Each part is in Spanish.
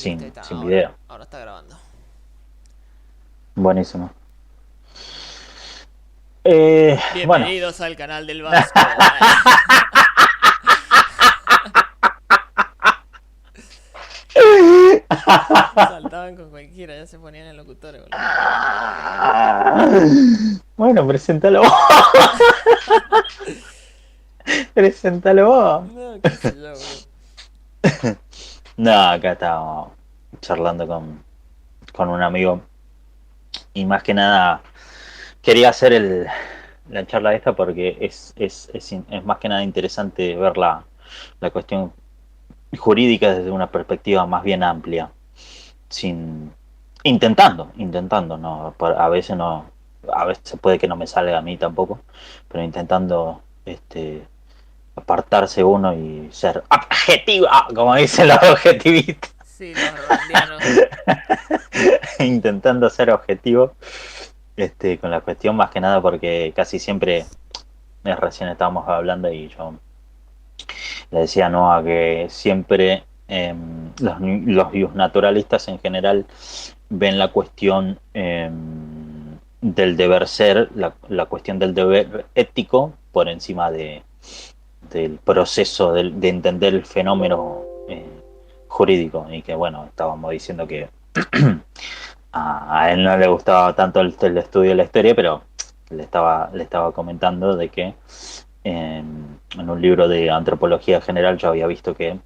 Listo, ahí sin, está. sin Ahora, video. ahora está grabando. Buenísimo. Bueno. Bienvenidos al canal del Vasco. Saltaban con cualquiera, ya se ponían en locutores, boludo. Bueno, preséntalo vos. Preséntalo vos. No, qué sé yo, boludo. No, acá estábamos charlando con un amigo y más que nada quería hacer la charla esta porque es más que nada interesante ver la cuestión jurídica desde una perspectiva más bien amplia, sin intentando, no, a veces no, a veces puede que no me salga a mí tampoco, pero intentando apartarse uno y ser objetiva, como dicen los objetivistas. Sí, los rondianos. Intentando ser objetivo con la cuestión más que nada porque casi siempre recién estábamos hablando y yo le decía no a que siempre los naturalistas en general ven la cuestión del deber ser, la cuestión del deber ético por encima del proceso de entender el fenómeno jurídico y que bueno, estábamos diciendo que a él no le gustaba tanto el estudio de la historia, pero le estaba comentando de que en un libro de antropología general yo había visto que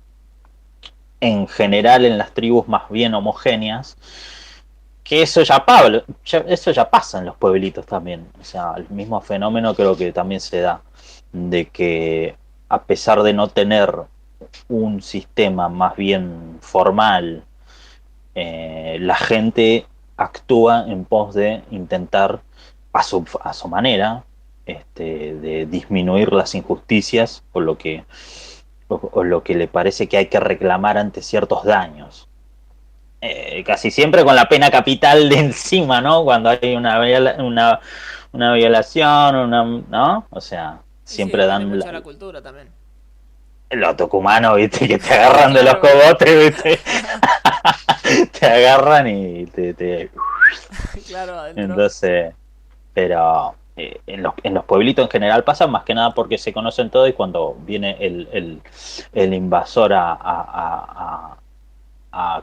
en general en las tribus más bien homogéneas, que eso ya pasa en los pueblitos también, o sea, el mismo fenómeno creo que también se da, de que a pesar de no tener un sistema más bien formal, la gente actúa en pos de intentar a su manera de disminuir las injusticias o lo que le parece que hay que reclamar ante ciertos daños. Casi siempre con la pena capital de encima, ¿no? Cuando hay una violación, ¿no? O sea, Y sí, siempre depende dan mucho de la cultura también. los tucumanos, ¿viste? Que te agarran de los Claro, boludo. cogotes, ¿viste? Te agarran y Claro, adentro. Entonces, pero en los pueblitos en general pasa más que nada porque se conocen todos y cuando viene el invasor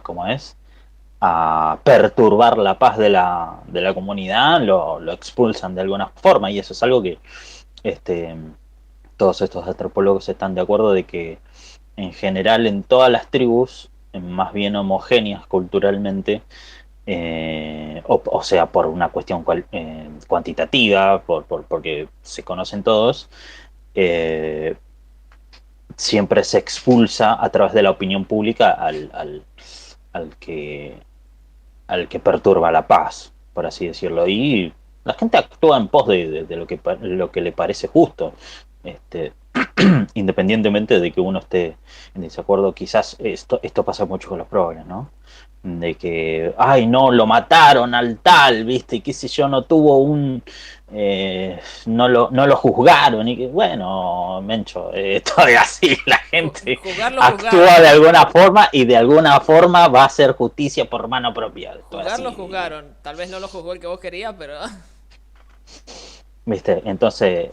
¿cómo es? A perturbar la paz de la comunidad, lo expulsan de alguna forma y eso es algo que este, todos estos antropólogos están de acuerdo de que en general en todas las tribus, más bien homogéneas culturalmente, o sea, por una cuestión cuantitativa, porque se conocen todos, eh, siempre se expulsa a través de la opinión pública al que, al que perturba la paz, por así decirlo. Y la gente actúa en pos de lo que le parece justo. Este, Independientemente de que uno esté en desacuerdo, quizás esto pasa mucho con los progres, ¿no? De que, ay, no, lo mataron al tal, ¿viste? Y qué sé yo, no tuvo no lo juzgaron, y que, bueno, Mencho, todavía así la gente Juzgarlo actúa juzgaron. de alguna forma y de alguna forma va a hacer justicia por mano propia, esto es Juzgarlo así, juzgaron. Tal vez no lo juzgó el que vos querías, pero. ¿viste? Entonces,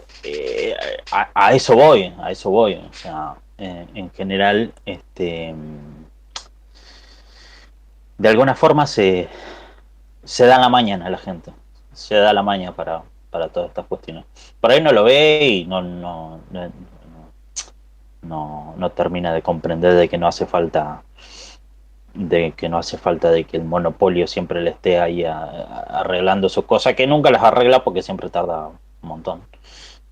a eso voy, a eso voy, o sea, en general, de alguna forma se da la mañana a la gente, se da la maña para todas estas cuestiones. Por ahí no lo ve y no termina de comprender de que no hace falta de que el monopolio siempre le esté ahí arreglando sus cosas, que nunca las arregla porque siempre tarda un montón.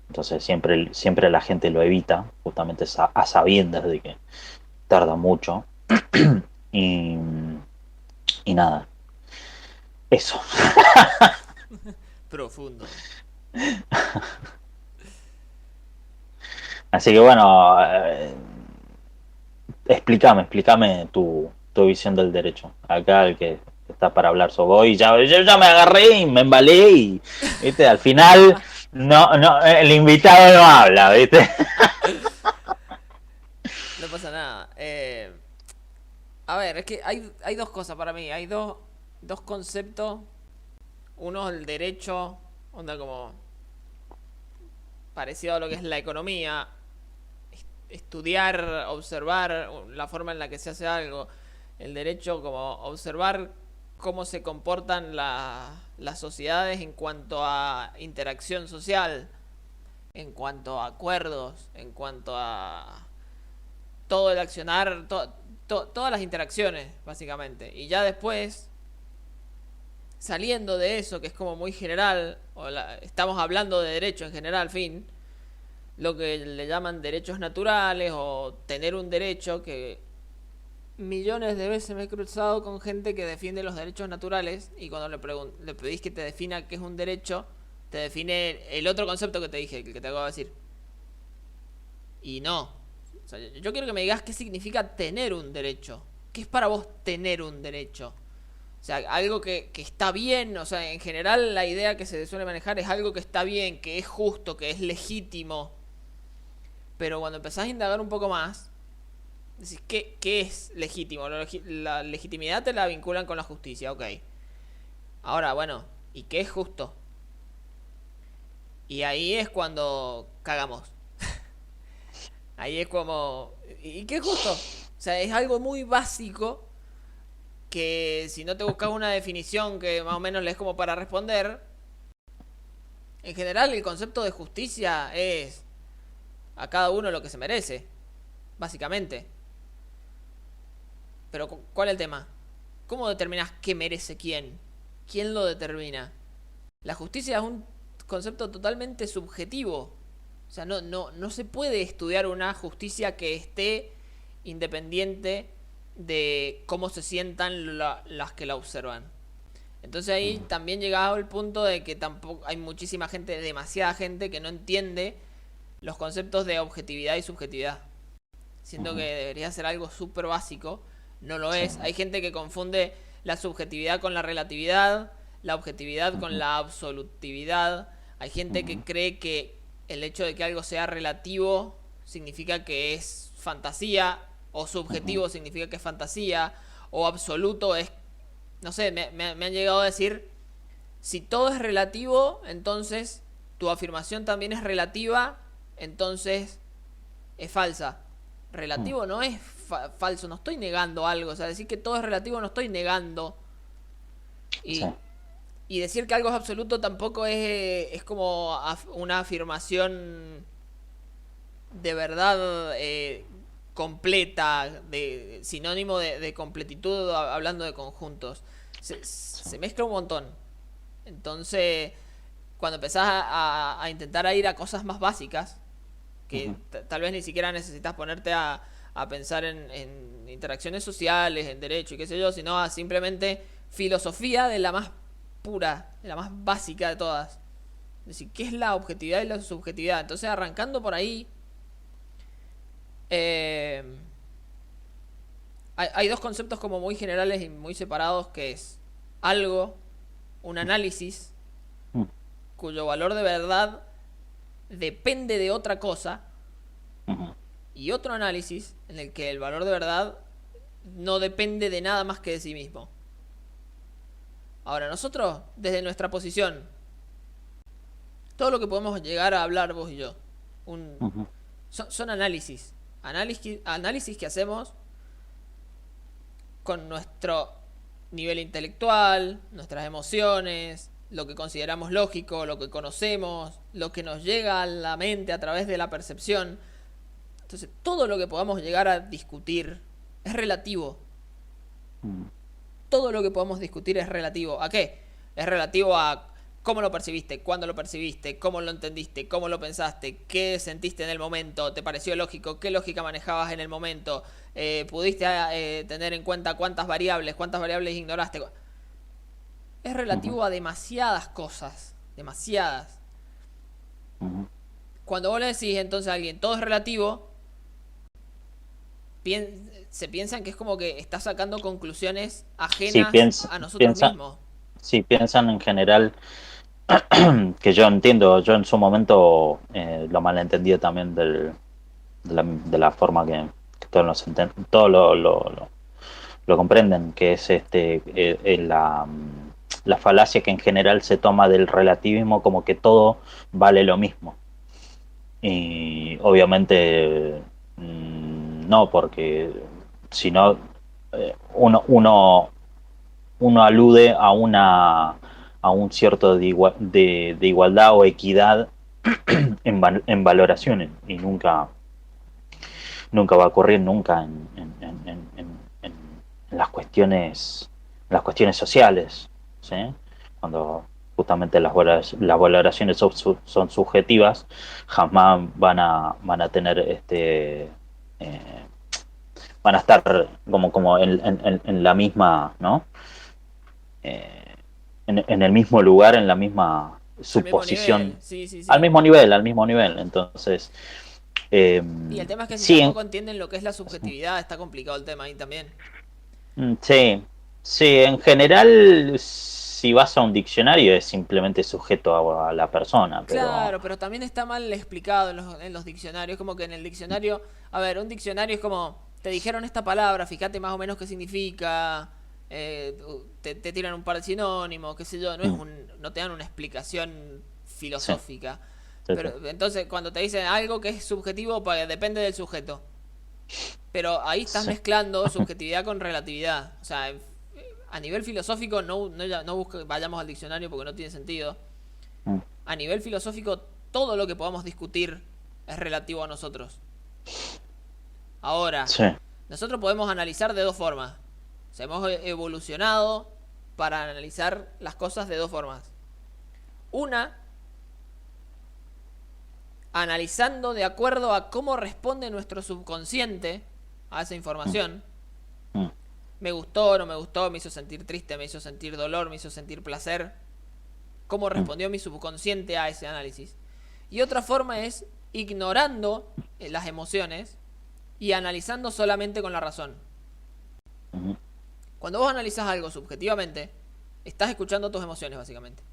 Entonces siempre la gente lo evita, justamente a sabiendas de que tarda mucho. Y, y nada, eso. Profundo. Así que bueno, explícame tu visión del derecho. Acá el que está para hablar sos vos y yo ya me agarré y me embalé y, viste, al final no, el invitado no habla, viste. No pasa nada. A ver, es que hay dos cosas para mí. Hay dos conceptos. Uno, el derecho, onda como parecido a lo que es la economía. Estudiar, observar la forma en la que se hace algo. El derecho como observar cómo se comportan las sociedades en cuanto a interacción social, en cuanto a acuerdos, en cuanto a todo el accionar, todas las interacciones, básicamente. Y ya después, saliendo de eso, que es como muy general, estamos hablando de derecho en general, fin, lo que le llaman derechos naturales o tener un derecho, que millones de veces me he cruzado con gente que defiende los derechos naturales y cuando le pedís que te defina qué es un derecho, te define el otro concepto que te dije, el que te acabo de decir. Y no. O sea, yo quiero que me digas qué significa tener un derecho. ¿Qué es para vos tener un derecho? O sea, algo que está bien, o sea, en general la idea que se suele manejar es algo que está bien, que es justo, que es legítimo. Pero cuando empezás a indagar un poco más, decís, ¿qué es legítimo? La legitimidad te la vinculan con la justicia, ok. Ahora, bueno, ¿y qué es justo? Y ahí es cuando cagamos. Ahí es como... ¿Y qué es justo? O sea, es algo muy básico que si no te buscas una definición que más o menos le es como para responder, en general el concepto de justicia es a cada uno lo que se merece, básicamente. Pero ¿cuál es el tema? ¿Cómo determinas qué merece quién? ¿Quién lo determina? La justicia es un concepto totalmente subjetivo. O sea, no se puede estudiar una justicia que esté independiente de cómo se sientan las que la observan. Entonces ahí también llegado el punto de que tampoco hay muchísima gente, demasiada gente que no entiende los conceptos de objetividad y subjetividad. Siento que debería ser algo súper básico, no lo es. Hay gente que confunde la subjetividad con la relatividad, la objetividad con la absolutividad. Hay gente que cree que el hecho de que algo sea relativo significa que es fantasía, o subjetivo significa que es fantasía, o absoluto es... No sé, me han llegado a decir, si todo es relativo, entonces tu afirmación también es relativa, entonces es falsa. Relativo no es falso, no estoy negando algo. O sea, decir que todo es relativo no estoy negando. Sí. Y decir que algo es absoluto tampoco es como una afirmación de verdad completa, de sinónimo de completitud, hablando de conjuntos. Se mezcla un montón. Entonces, cuando empezás a intentar a ir a cosas más básicas, que tal vez ni siquiera necesitas ponerte a pensar en interacciones sociales, en derecho y qué sé yo, sino a simplemente filosofía de la más pura, de la más básica de todas. Es decir, ¿qué es la objetividad y la subjetividad? Entonces, arrancando por ahí, eh, hay dos conceptos como muy generales y muy separados, que es algo, un análisis, cuyo valor de verdad depende de otra cosa, y otro análisis en el que el valor de verdad no depende de nada más que de sí mismo. Ahora, nosotros, desde nuestra posición, todo lo que podemos llegar a hablar vos y yo, son análisis. Análisis que hacemos con nuestro nivel intelectual, nuestras emociones, lo que consideramos lógico, lo que conocemos, lo que nos llega a la mente a través de la percepción. Entonces, todo lo que podamos llegar a discutir es relativo. Todo lo que podamos discutir es relativo. ¿A qué? Es relativo a cómo lo percibiste, cuándo lo percibiste, cómo lo entendiste, cómo lo pensaste, qué sentiste en el momento, te pareció lógico, qué lógica manejabas en el momento, pudiste tener en cuenta cuántas variables ignoraste. Es relativo a demasiadas cosas, demasiadas. Cuando vos le decís entonces a alguien, todo es relativo, se piensan que es como que está sacando conclusiones ajenas a nosotros mismos. Sí, piensan en general, que yo entiendo, yo en su momento lo malentendí también de la forma que todos, todo lo lo comprenden, que es la falacia que en general se toma del relativismo como que todo vale lo mismo. Y obviamente no, porque si no, uno alude a un cierto de igualdad o equidad en valoraciones y nunca va a ocurrir nunca en las cuestiones sociales, ¿sí? Cuando justamente las valoraciones son subjetivas, jamás van a tener eh, van a estar como en la misma, ¿no? Eh, en el mismo lugar, en la misma Al mismo nivel, suposición, sí, sí, sí. al mismo nivel. Entonces, eh, Y el tema es que si sí, tampoco entienden lo que es la subjetividad, está complicado el tema ahí también. sí, sí, en general, si vas a un diccionario es simplemente sujeto a la persona, pero Claro, pero también está mal explicado en los diccionarios. Como que en el diccionario, a ver, un diccionario es como, te dijeron esta palabra, fíjate más o menos qué significa, te tiran un par de sinónimos, qué sé yo, no te dan una explicación sí, filosófica. sí, sí. Pero entonces cuando te dicen algo que es subjetivo, pues depende del sujeto. Pero ahí estás Sí. mezclando subjetividad con relatividad. O sea, a nivel filosófico vayamos al diccionario porque no tiene sentido. Mm, A nivel filosófico, todo lo que podamos discutir es relativo a nosotros. Ahora, sí. nosotros podemos analizar de dos formas. O sea, hemos evolucionado para analizar las cosas de dos formas. Una, analizando de acuerdo a cómo responde nuestro subconsciente a esa Mm, información. mm, Me gustó, no me gustó, me hizo sentir triste, me hizo sentir dolor, me hizo sentir placer. Cómo mm, respondió mi subconsciente a ese análisis. Y otra forma es ignorando las emociones y analizando solamente con la razón. mm, Cuando vos analizás algo subjetivamente, estás escuchando tus emociones básicamente.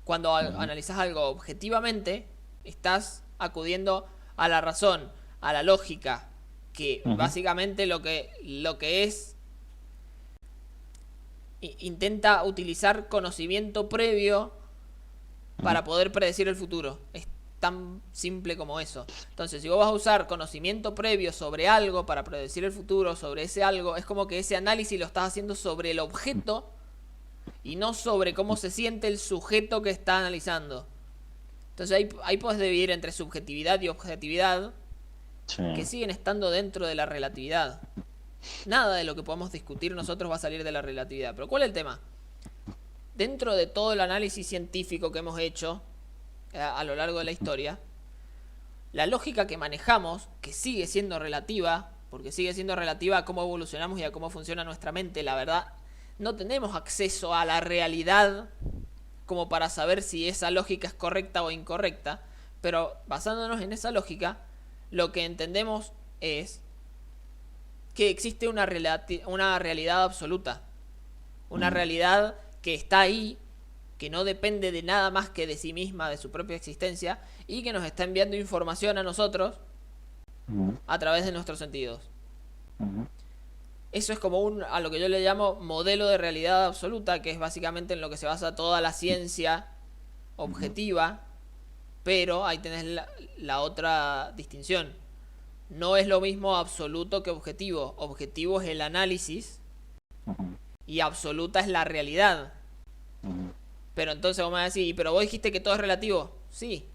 Cuando mm, analizás algo objetivamente, estás acudiendo a la razón, a la lógica, que mm, básicamente lo que es intenta utilizar conocimiento previo mm, para poder predecir el futuro. Es tan simple como eso. Entonces, si vos vas a usar conocimiento previo sobre algo para predecir el futuro, sobre ese algo, es como que ese análisis lo estás haciendo sobre el objeto y no sobre cómo se siente el sujeto que está analizando. Entonces ahí puedes dividir entre subjetividad y objetividad, sí. que siguen estando dentro de la relatividad. Nada de lo que podamos discutir nosotros va a salir de la relatividad. Pero ¿cuál es el tema? Dentro de todo el análisis científico que hemos hecho a lo largo de la historia, la lógica que manejamos, que sigue siendo relativa, porque sigue siendo relativa a cómo evolucionamos y a cómo funciona nuestra mente, la verdad, no tenemos acceso a la realidad como para saber si esa lógica es correcta o incorrecta, pero basándonos en esa lógica, lo que entendemos es que existe una realidad absoluta, una Mm, realidad que está ahí, que no depende de nada más que de sí misma, de su propia existencia, y que nos está enviando información a nosotros mm, a través de nuestros sentidos. mm, Eso es como a lo que yo le llamo modelo de realidad absoluta, que es básicamente en lo que se basa toda la ciencia mm, objetiva, pero ahí tenés la otra distinción. No es lo mismo absoluto que objetivo. Objetivo es el análisis mm, y absoluta es la realidad. mm, Pero entonces vos me vas a decir, pero vos dijiste que todo es relativo. Sí,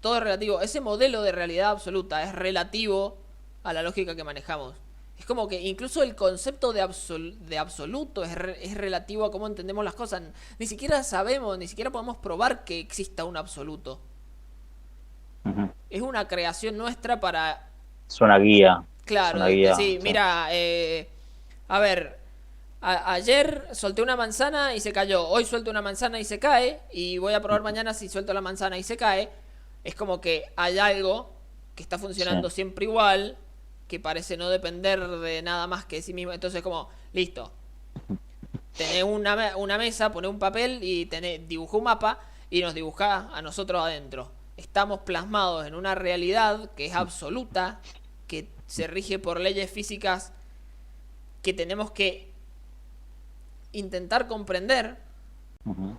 todo es relativo. Ese modelo de realidad absoluta es relativo a la lógica que manejamos. Es como que incluso el concepto de absoluto es relativo a cómo entendemos las cosas. Ni siquiera sabemos, ni siquiera podemos probar que exista un absoluto. mm. Es una creación nuestra para, Es claro, una guía, decir, sí. mira, a ver, ayer solté una manzana y se cayó. Hoy suelto una manzana y se cae. Y voy a probar mañana si suelto la manzana y se cae. Es como que hay algo que está Sí. funcionando siempre igual, que parece no depender de nada más que de sí mismo. Entonces, como, listo. Tenés una mesa, ponés un papel y dibujá un mapa y nos dibujá a nosotros adentro. Estamos plasmados en una realidad que es absoluta, que se rige por leyes físicas que tenemos que intentar comprender, Ujú.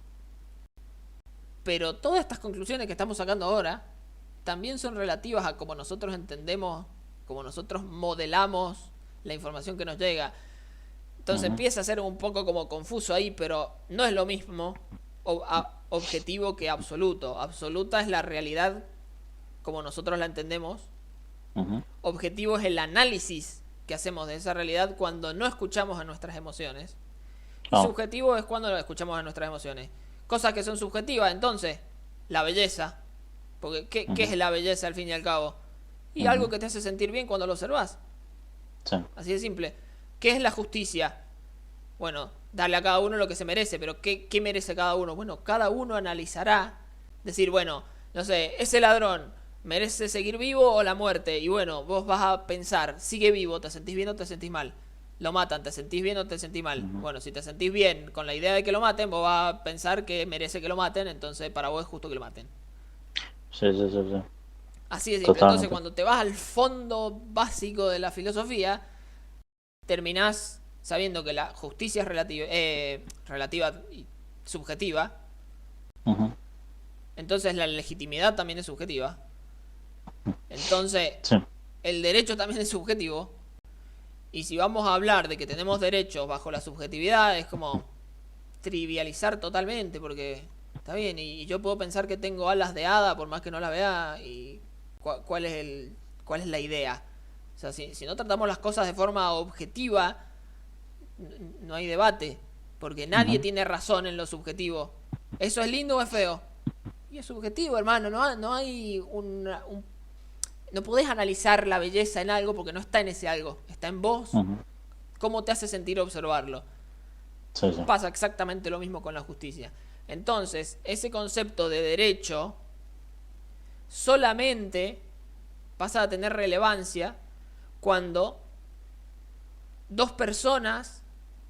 pero todas estas conclusiones que estamos sacando ahora también son relativas a cómo nosotros entendemos, cómo nosotros modelamos la información que nos llega. Entonces Ujú. empieza a ser un poco como confuso ahí, pero no es lo mismo objetivo que absoluto. Absoluta es la realidad como nosotros la entendemos. Ujú. Objetivo es el análisis que hacemos de esa realidad cuando no escuchamos a nuestras emociones. Y Oh. subjetivo es cuando escuchamos a nuestras emociones. Cosas que son subjetivas, entonces, la belleza. Porque, ¿qué Ujú. es la belleza al fin y al cabo? Y algo Ujú. que te hace sentir bien cuando lo observas. Sí. Así de simple. ¿Qué es la justicia? Bueno, darle a cada uno lo que se merece, pero ¿qué merece cada uno? Bueno, cada uno analizará, decir, bueno, no sé, ese ladrón merece seguir vivo o la muerte. Y bueno, vos vas a pensar, sigue vivo, ¿te sentís bien o te sentís mal? Lo matan, ¿te sentís bien o te sentís mal? Ujú. Bueno, si te sentís bien con la idea de que lo maten, vos vas a pensar que merece que lo maten, entonces para vos es justo que lo maten. Sí, sí, sí, sí. Así de simple. Entonces, Totalmente. cuando te vas al fondo básico de la filosofía, terminás sabiendo que la justicia es relativa y subjetiva. Ujú. Entonces la legitimidad también es subjetiva. Entonces Sí. el derecho también es subjetivo. Y si vamos a hablar de que tenemos derechos bajo la subjetividad, es como trivializar totalmente, porque está bien, y yo puedo pensar que tengo alas de hada por más que no las vea, y cuál es la idea. O sea, si no tratamos las cosas de forma objetiva, no hay debate, porque nadie Ujú. tiene razón en lo subjetivo. ¿Eso es lindo o es feo? Y es subjetivo, hermano, no hay no podés analizar la belleza en algo porque no está en ese algo, está en vos, Ujú. cómo te hace sentir observarlo. Sí, sí. Pasa exactamente lo mismo con la justicia. Entonces, ese concepto de derecho solamente pasa a tener relevancia cuando dos personas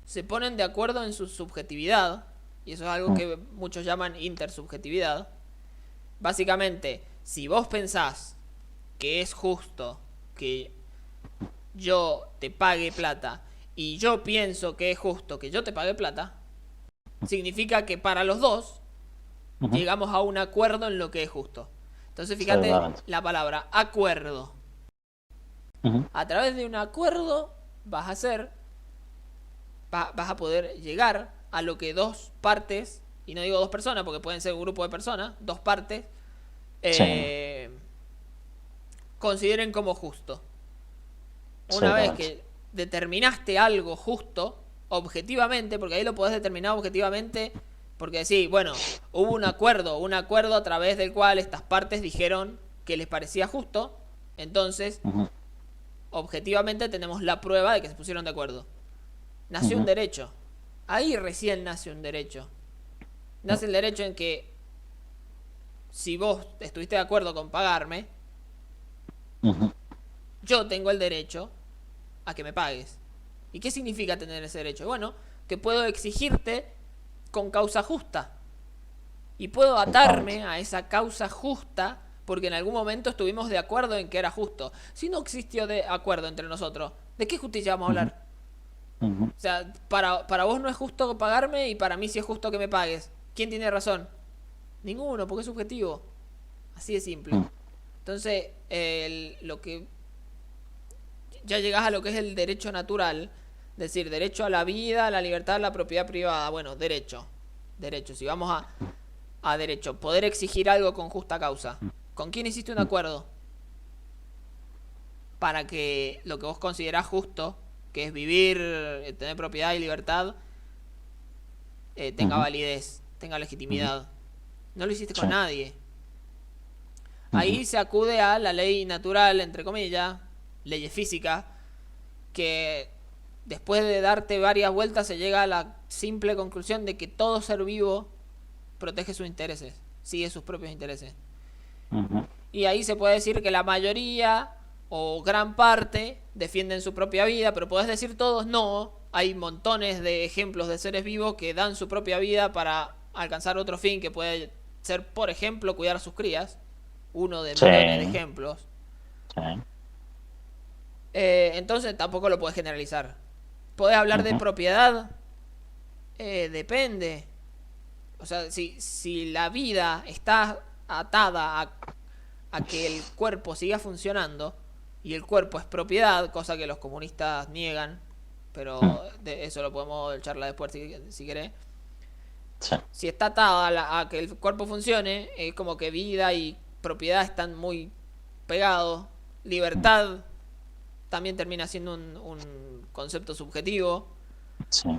se ponen de acuerdo en su subjetividad, y eso es algo Mm. que muchos llaman intersubjetividad. Básicamente, si vos pensás que es justo que yo te pague plata y yo pienso que es justo que yo te pague plata, significa que para los dos Ujú. llegamos a un acuerdo en lo que es justo. Entonces fíjate Exactamente. la palabra acuerdo. Ujú. A través de un acuerdo vas a poder llegar a lo que dos partes, y no digo dos personas porque pueden ser un grupo de personas, dos partes, Sí, eh, consideren como justo. Una vez exactamente. que determinaste algo justo, objetivamente, porque ahí lo podés determinar objetivamente, porque decís, bueno, hubo un acuerdo a través del cual estas partes dijeron que les parecía justo, entonces, Ujú. objetivamente tenemos la prueba de que se pusieron de acuerdo. Nació un Ujú. derecho. Ahí recién nace un derecho. Nace el derecho en que si vos estuviste de acuerdo con pagarme, Ujú. yo tengo el derecho a que me pagues. ¿Y qué significa tener ese derecho? Bueno, que puedo exigirte con causa justa. Y puedo Exactamente. atarme a esa causa justa porque en algún momento estuvimos de acuerdo en que era justo. Si no existió de acuerdo entre nosotros, ¿de qué justicia vamos a Ujú. hablar? Ujú. O sea, para vos no es justo pagarme y para mí sí es justo que me pagues. ¿Quién tiene razón? Ninguno, porque es subjetivo. Así de simple. Mm. Entonces, lo que ya llegás a lo que es el derecho natural, es decir, derecho a la vida, a la libertad, a la propiedad privada. Bueno, derecho. Derecho. Si vamos a derecho, poder exigir algo con justa causa. ¿Con quién hiciste un Mm. acuerdo? Para que lo que vos considerás justo, que es vivir, tener propiedad y libertad, tenga Ujú. validez, tenga Ujú. legitimidad. No lo hiciste Sí. con nadie. Ujú. Ahí se acude a la ley natural, entre comillas, leyes físicas, que después de darte varias vueltas se llega a la simple conclusión de que todo ser vivo protege sus intereses, sigue sus propios intereses. Ujú. Y ahí se puede decir que la mayoría o gran parte defienden su propia vida, pero podés decir todos no. Hay montones de ejemplos de seres vivos que dan su propia vida para alcanzar otro fin que puede ser, por ejemplo, cuidar a sus crías. Uno de Sí. millones de ejemplos. Sí. Entonces tampoco lo podés generalizar. Podés hablar de Ujú. propiedad Depende. O sea, si la vida está atada a que el cuerpo siga funcionando y el cuerpo es propiedad, cosa que los comunistas niegan, Mm, pero de eso lo podemos charlar después si querés. sí, Si está atada a que el cuerpo funcione, es como que vida y propiedad están muy pegados. mm, Libertad también termina siendo un concepto subjetivo. sí.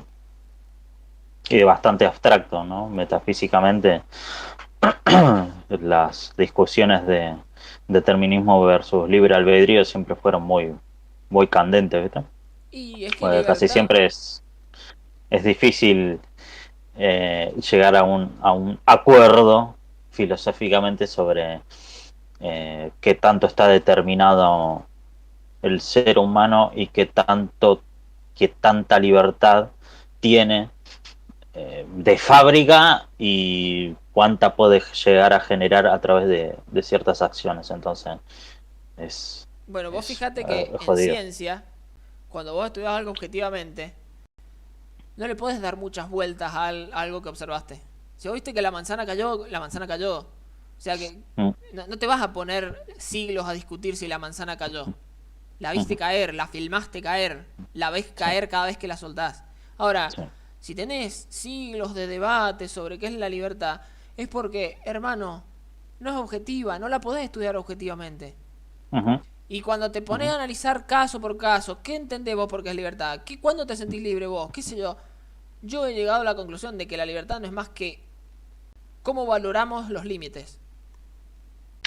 Y bastante abstracto, ¿no? Metafísicamente, las discusiones de determinismo versus libre albedrío siempre fueron muy candentes, ¿viste? Y es que Porque casi libertad... siempre es difícil llegar a un acuerdo filosóficamente sobre qué tanto está determinado el ser humano y qué tanta libertad tiene de fábrica y cuánta puede llegar a generar a través de ciertas acciones. Entonces, es, Bueno, vos es fijate que en jodido. ciencia, cuando vos estudias algo objetivamente, no le puedes dar muchas vueltas a algo que observaste. Si vos viste que la manzana cayó, la manzana cayó. O sea que Mm, no te vas a poner siglos a discutir si la manzana cayó. La viste ujú, caer, la filmaste caer, la ves sí, caer cada vez que la soltás. Ahora, sí, si tenés siglos de debate sobre qué es la libertad, es porque, hermano, no es objetiva, no la podés estudiar objetivamente. ujú, Y cuando te pones ujú, a analizar caso por caso, ¿qué entendés vos por qué es libertad? ¿Cuándo te sentís libre vos? ¿Qué sé yo? Yo he llegado a la conclusión de que la libertad no es más que cómo valoramos los límites.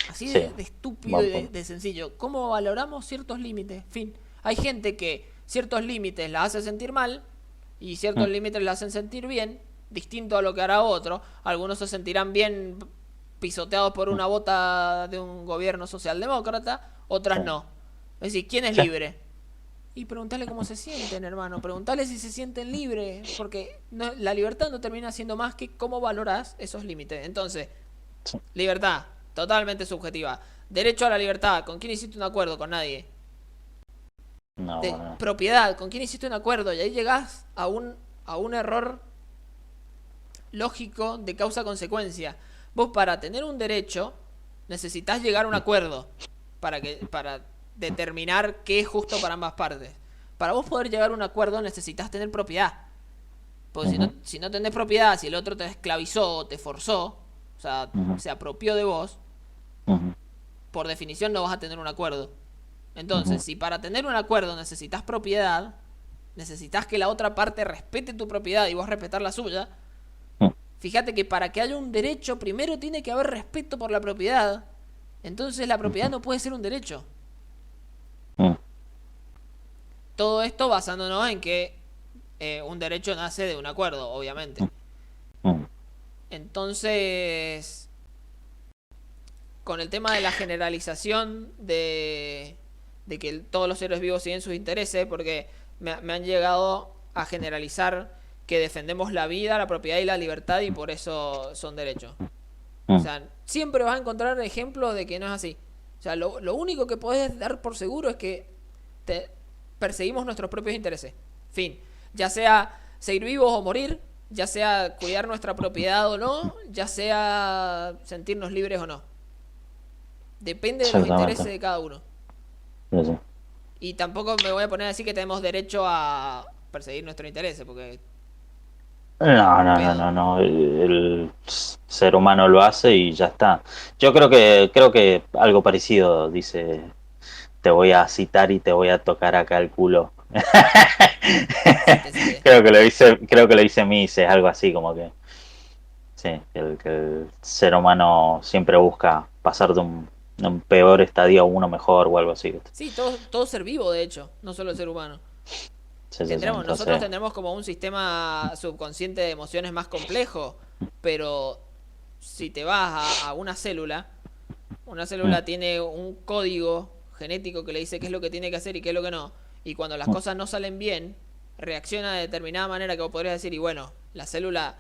Así sí, de estúpido buen y punto. de sencillo. ¿Cómo valoramos ciertos límites? Fin. Hay gente que ciertos límites la hace sentir mal y ciertos Mm, límites la hacen sentir bien, distinto a lo que hará otro. Algunos se sentirán bien pisoteados por mm, una bota de un gobierno socialdemócrata, sí, otras no. Es decir, ¿quién es sí, libre? Y preguntarle cómo se sienten, hermano. Preguntarle si se sienten libres. Porque la libertad no termina siendo más que cómo valoras esos límites. Entonces, sí. libertad, totalmente subjetiva. Derecho a la libertad, ¿con quién hiciste un acuerdo? Con nadie. No, bueno, Propiedad, ¿con quién hiciste un acuerdo? Y ahí llegás a un error lógico de causa-consecuencia. Vos para tener un derecho necesitas llegar a un mm, acuerdo para determinar qué es justo para ambas partes. Para vos poder llegar a un acuerdo necesitas tener propiedad. Porque ujú, si no tenés propiedad, si el otro te esclavizó o te forzó, o sea, ujú, se apropió de vos, ujú, por definición no vas a tener un acuerdo. Entonces, ujú, si para tener un acuerdo necesitas propiedad, necesitas que la otra parte respete tu propiedad y vos respetar la suya, mm, fíjate que para que haya un derecho, primero tiene que haber respeto por la propiedad. Entonces la propiedad ujú, no puede ser un derecho. mm, Todo esto basándonos en que un derecho nace de un acuerdo, obviamente. mm, mm, Entonces, con el tema de la generalización de que todos los seres vivos siguen sus intereses, porque me han llegado a generalizar que defendemos la vida, la propiedad y la libertad y por eso son derechos. O mm, sea, siempre vas a encontrar ejemplos de que no es así. O sea, lo único que podés dar por seguro es que te perseguimos nuestros propios intereses. Fin. Ya sea seguir vivos o morir, ya sea cuidar nuestra propiedad o no, ya sea sentirnos libres o no. Depende de los intereses exactamente. de cada uno. Sí, sí. Y tampoco me voy a poner así que tenemos derecho a perseguir nuestros intereses, porque No, al no, no, pedo. no, no. El ser humano lo hace y ya está. Yo creo que algo parecido dice, te voy a citar y te voy a tocar acá el culo. Cite, cite. Creo que lo dice Mises, algo así como que sí, que el ser humano siempre busca pasar de un peor estadio a uno mejor o algo así. ¿Viste? Sí, todo ser vivo, de hecho, no solo el ser humano. Sí, sí, sí. Nosotros Entonces, tendremos como un sistema subconsciente de emociones más complejo, pero si te vas a una mm, célula tiene un código genético que le dice qué es lo que tiene que hacer y qué es lo que no, y cuando las mm, cosas no salen bien, reacciona de determinada manera que vos podrías decir, y bueno, la célula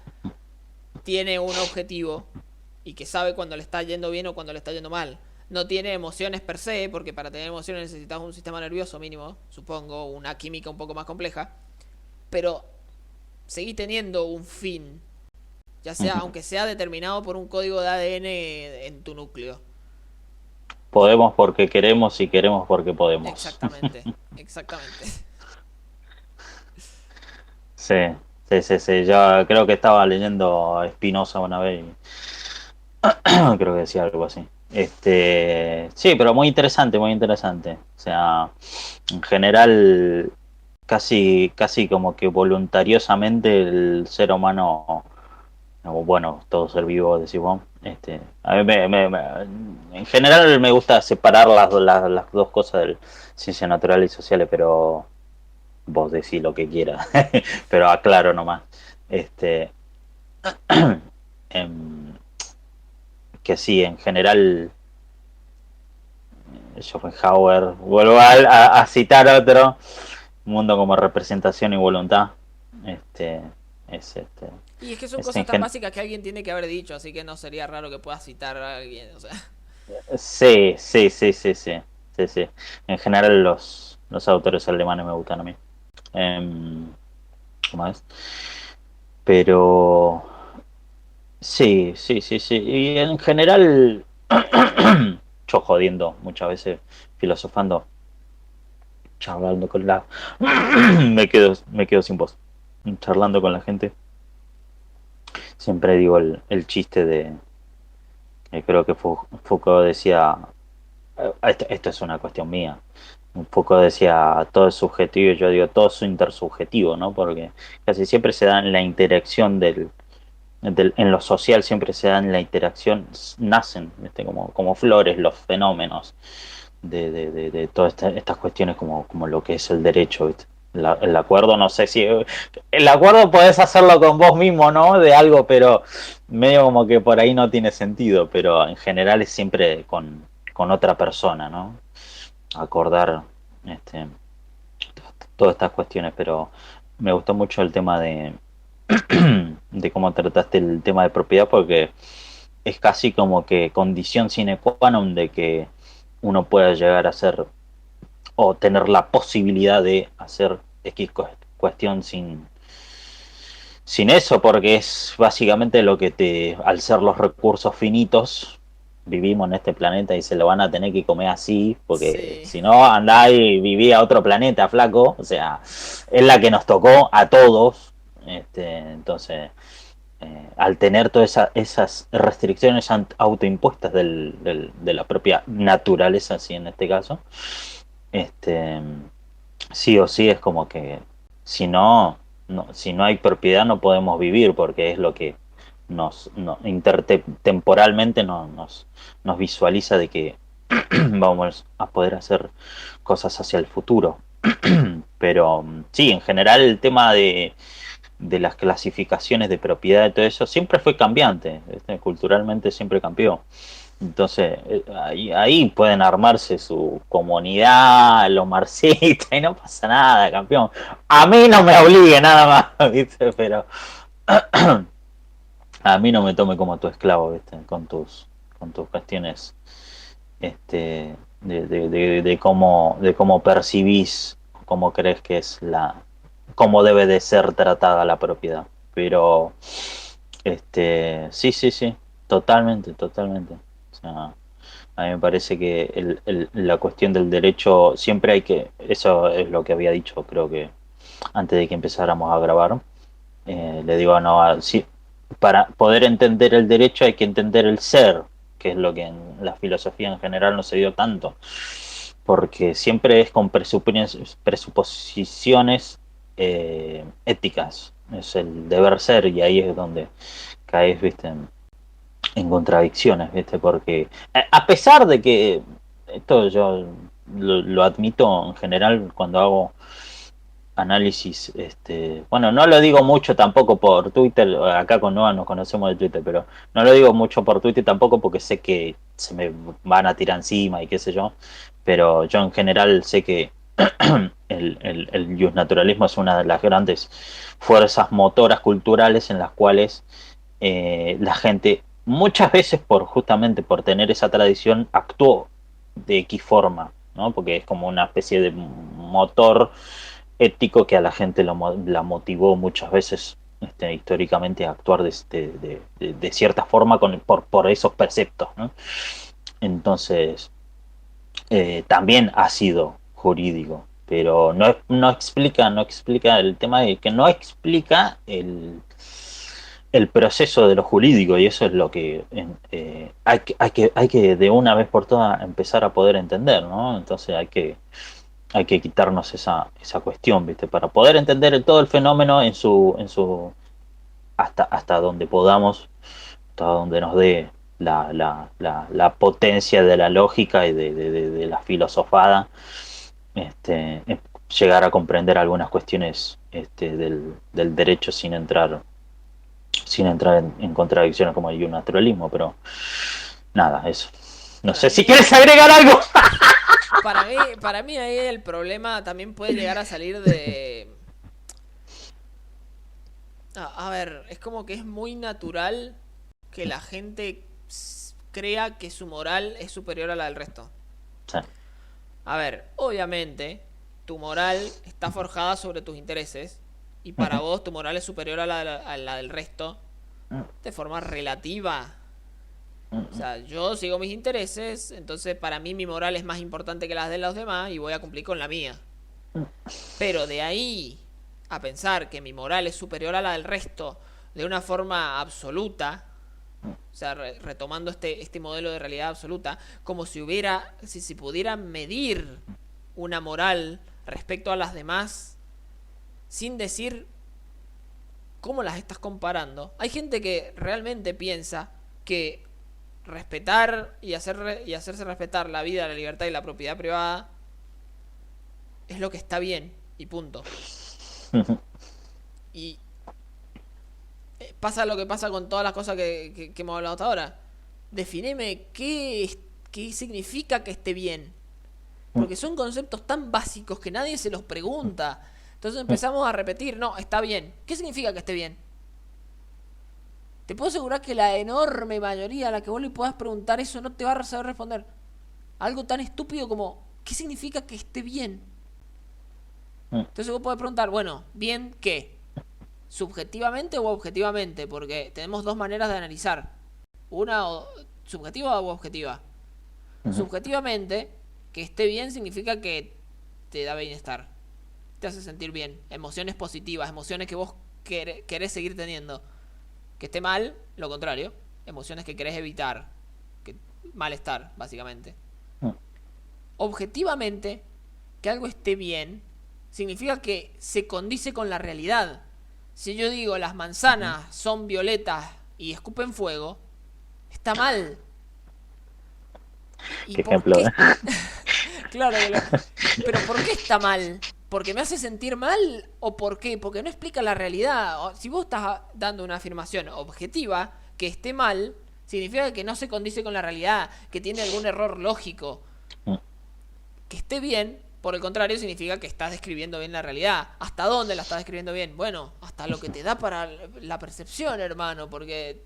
tiene un objetivo y que sabe cuando le está yendo bien o cuando le está yendo mal. No tiene emociones per se, porque para tener emociones necesitas un sistema nervioso mínimo, supongo, una química un poco más compleja, pero seguís teniendo un fin, ya sea, aunque sea determinado por un código de ADN en tu núcleo. Podemos porque queremos y queremos porque podemos. Exactamente, exactamente. Sí, sí, sí, sí. Yo creo que estaba leyendo a Spinoza una vez y creo que decía algo así. Sí, pero muy interesante, muy interesante. O sea, en general, casi como que voluntariosamente el ser humano, o bueno, todo ser vivo, decís vos, a mí en general me gusta separar las dos cosas de ciencias naturales y sociales, pero vos decís lo que quieras, pero aclaro nomás. Este, em, que sí, en general Schopenhauer, vuelvo a citar otro, mundo como representación y voluntad. Este, es este, Y es que son es cosas tan básicas que alguien tiene que haber dicho, así que no sería raro que puedas citar a alguien, o sea. sí, sí, sí, sí, sí, sí, sí. En general los autores alemanes me gustan a mí. ¿Cómo es? Pero sí, sí, sí, sí. Y en general, yo jodiendo muchas veces, filosofando, charlando con la... me quedo sin voz. Charlando con la gente. Siempre digo el chiste de... creo que Foucault decía... esto es una cuestión mía. Foucault decía, todo es subjetivo, y yo digo, todo es intersubjetivo, ¿no? Porque casi siempre se da en la interacción en lo social, siempre se da en la interacción, nacen, ¿viste? Como flores, los fenómenos de todas estas cuestiones como lo que es el derecho, ¿viste? El acuerdo, no sé si... El acuerdo podés hacerlo con vos mismo, ¿no? De algo, pero medio como que por ahí no tiene sentido, pero en general es siempre con otra persona, ¿no? Acordar este, todas estas cuestiones, pero me gustó mucho el tema de cómo trataste el tema de propiedad, porque es casi como que condición sine qua non de que uno pueda llegar a ser o tener la posibilidad de hacer X cuestión sin eso, porque es básicamente lo que al ser los recursos finitos, vivimos en este planeta y se lo van a tener que comer así, porque Sí. si no, andá y viví a otro planeta, flaco, o sea, es la que nos tocó a todos, entonces, al tener todas esas restricciones autoimpuestas de la propia naturaleza, así en este caso, este, sí o sí es como que si si no hay propiedad no podemos vivir porque es lo que intertemporalmente nos visualiza de que vamos a poder hacer cosas hacia el futuro. Pero sí, en general el tema de las clasificaciones de propiedad y todo eso siempre fue cambiante, ¿viste? Culturalmente siempre cambió. Entonces, ahí pueden armarse su comunidad, los marxistas, y no pasa nada, campeón. A mí no me obligue nada más, ¿viste? Pero a mí no me tome como tu esclavo, ¿viste? Con tus cuestiones de cómo percibís, cómo crees que es cómo debe de ser tratada la propiedad. Pero, sí, sí, sí, totalmente, totalmente. O sea, a mí me parece que la cuestión del derecho siempre eso es lo que había dicho, creo que antes de que empezáramos a grabar, le digo, no, sí, para poder entender el derecho hay que entender el ser, que es lo que en la filosofía en general no se dio tanto, porque siempre es con presuposiciones éticas, es el deber ser y ahí es donde caes, viste, en contradicciones, ¿viste? Porque a pesar de que esto yo lo admito en general cuando hago análisis, bueno, no lo digo mucho tampoco por Twitter, acá con Noah nos conocemos de Twitter, pero no lo digo mucho por Twitter tampoco porque sé que se me van a tirar encima y qué sé yo, pero yo en general sé que el justnaturalismo es una de las grandes fuerzas motoras culturales en las cuales la gente muchas veces justamente por tener esa tradición actuó de X forma, ¿no? Porque es como una especie de motor ético que a la gente la motivó muchas veces históricamente a actuar de cierta forma por esos preceptos, ¿no? Entonces, también ha sido jurídico, pero no explica el tema de que no explica el proceso de lo jurídico, y eso es lo que hay que de una vez por todas empezar a poder entender, ¿no? Entonces hay que quitarnos esa cuestión, ¿viste? Para poder entender todo el fenómeno hasta donde podamos, hasta donde nos dé la potencia de la lógica y de la filosofada, llegar a comprender algunas cuestiones del derecho sin entrar en contradicciones como el naturalismo, pero nada, eso. No Para sé si mí, quieres agregar algo. para mí ahí el problema también puede llegar a salir de... A ver, es como que es muy natural que la gente crea que su moral es superior a la del resto. Sí. A ver, obviamente, tu moral está forjada sobre tus intereses y para Ujú. vos tu moral es superior a la del resto de forma relativa. O Ujú. sea, yo sigo mis intereses, entonces para mí mi moral es más importante que las de los demás y voy a cumplir con la mía. Pero de ahí a pensar que mi moral es superior a la del resto de una forma absoluta, o sea, retomando este modelo de realidad absoluta, como si hubiera, si se pudiera medir una moral respecto a las demás sin decir cómo las estás comparando. Hay gente que realmente piensa que respetar y hacerse respetar la vida, la libertad y la propiedad privada es lo que está bien y punto. Ujú. Y pasa lo que pasa con todas las cosas que hemos hablado hasta ahora. Definime qué significa que esté bien. Porque son conceptos tan básicos que nadie se los pregunta. Entonces empezamos a repetir, no, está bien. ¿Qué significa que esté bien? Te puedo asegurar que la enorme mayoría a la que vos le puedas preguntar eso no te va a saber responder. Algo tan estúpido como, ¿qué significa que esté bien? Entonces vos podés preguntar, bueno, ¿bien qué? ¿Subjetivamente o objetivamente? Porque tenemos dos maneras de analizar. Una subjetiva o objetiva. Ujú. Subjetivamente, que esté bien significa que te da bienestar. Te hace sentir bien. Emociones positivas, emociones que vos querés seguir teniendo. Que esté mal, lo contrario. Emociones que querés evitar. Que, malestar, básicamente. Objetivamente, que algo esté bien, significa que se condice con la realidad. Si yo digo las manzanas son violetas y escupen fuego, está mal. ¿Y Qué por ejemplo, qué? ¿eh? Claro que lo... Pero ¿por qué está mal? ¿Porque me hace sentir mal o por qué? Porque no explica la realidad. Si vos estás dando una afirmación objetiva que esté mal, significa que no se condice con la realidad, que tiene algún error lógico. Que esté bien, por el contrario, significa que estás describiendo bien la realidad. ¿Hasta dónde la estás describiendo bien? Bueno, hasta lo que te da para la percepción, hermano, porque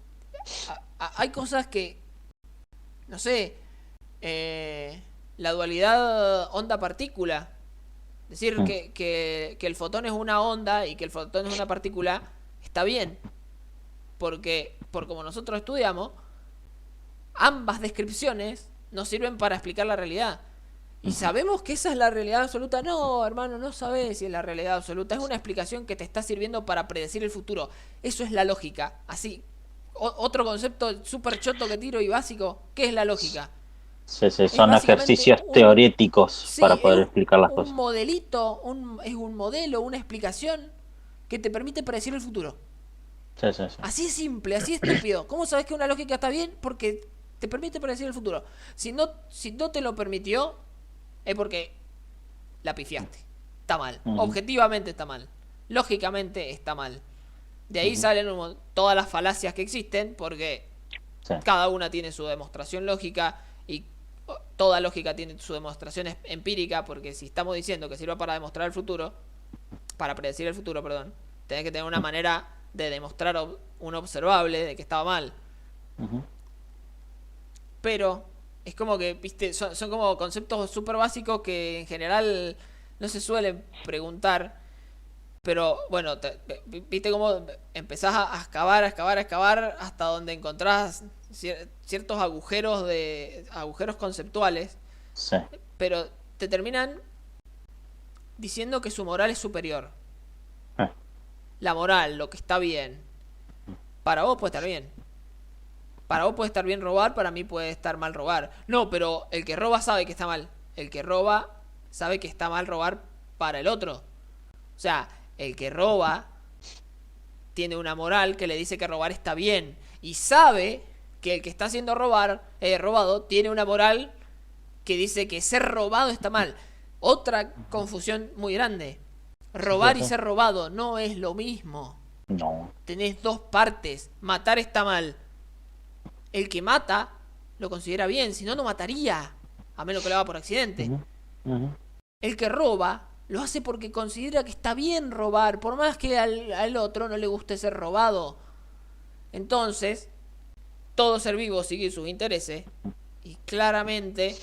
hay cosas que, no sé, la dualidad onda-partícula. Decir que el fotón es una onda y que el fotón es una partícula está bien. Porque, por como nosotros estudiamos, ambas descripciones nos sirven para explicar la realidad. ¿Y sabemos que esa es la realidad absoluta? No, hermano, no sabes si es la realidad absoluta. Es una explicación que te está sirviendo para predecir el futuro. Eso es la lógica. Así, otro concepto súper choto que tiro y básico. ¿Qué es la lógica? Sí, sí, Es son básicamente ejercicios teoréticos para sí, es poder explicar las un cosas. modelito, es un modelo, una explicación que te permite predecir el futuro. Sí, sí, sí. Así es simple, así es estúpido. ¿Cómo sabes que una lógica está bien? Porque te permite predecir el futuro. Si no te lo permitió, es porque la pifiaste. Está mal. Ujú. Objetivamente está mal. Lógicamente está mal. De ahí Ujú. salen todas las falacias que existen porque Sí. cada una tiene su demostración lógica y toda lógica tiene su demostración empírica porque si estamos diciendo que sirva para demostrar el futuro, para predecir el futuro, perdón, tenés que tener una manera de demostrar un observable de que estaba mal. Ujú. Pero es como que, viste, son como conceptos súper básicos que en general no se suelen preguntar Pero bueno, viste cómo empezás a excavar, a excavar, a excavar hasta donde encontrás ciertos agujeros conceptuales, Sí. pero te terminan diciendo que su moral es superior. Eh, La moral, lo que está bien, para vos puede estar bien. Para vos puede estar bien robar, para mí puede estar mal robar. No, pero el que roba sabe que está mal. El que roba sabe que está mal robar para el otro. O sea, el que roba tiene una moral que le dice que robar está bien. Y sabe que el que está siendo robado tiene una moral que dice que ser robado está mal. Otra confusión muy grande. sí, sí, Robar y sí. ser robado no es lo mismo. No. Tenés dos partes. Matar está mal. El que mata lo considera bien, si no, no mataría. A menos que lo haga por accidente. Ujú, ujú, El que roba lo hace porque considera que está bien robar, por más que al otro no le guste ser robado. Entonces, todo ser vivo sigue sus intereses y claramente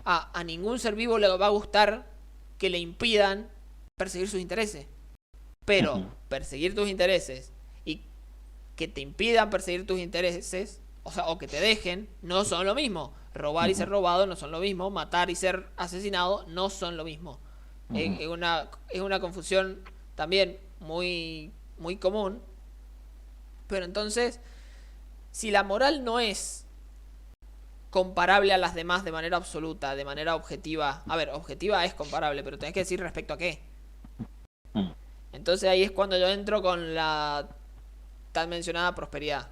a ningún ser vivo le va a gustar que le impidan perseguir sus intereses. Pero ujú, perseguir tus intereses y que te impidan perseguir tus intereses, o sea, o que te dejen, no son lo mismo. Robar y ser ujú, robado no son lo mismo. Matar y ser asesinado no son lo mismo. ujú, Es una confusión también muy, muy común. Pero entonces, si la moral no es comparable a las demás de manera absoluta, de manera objetiva, a ver, objetiva es comparable, pero tenés que decir respecto a qué. ujú, Entonces ahí es cuando yo entro con la tan mencionada prosperidad.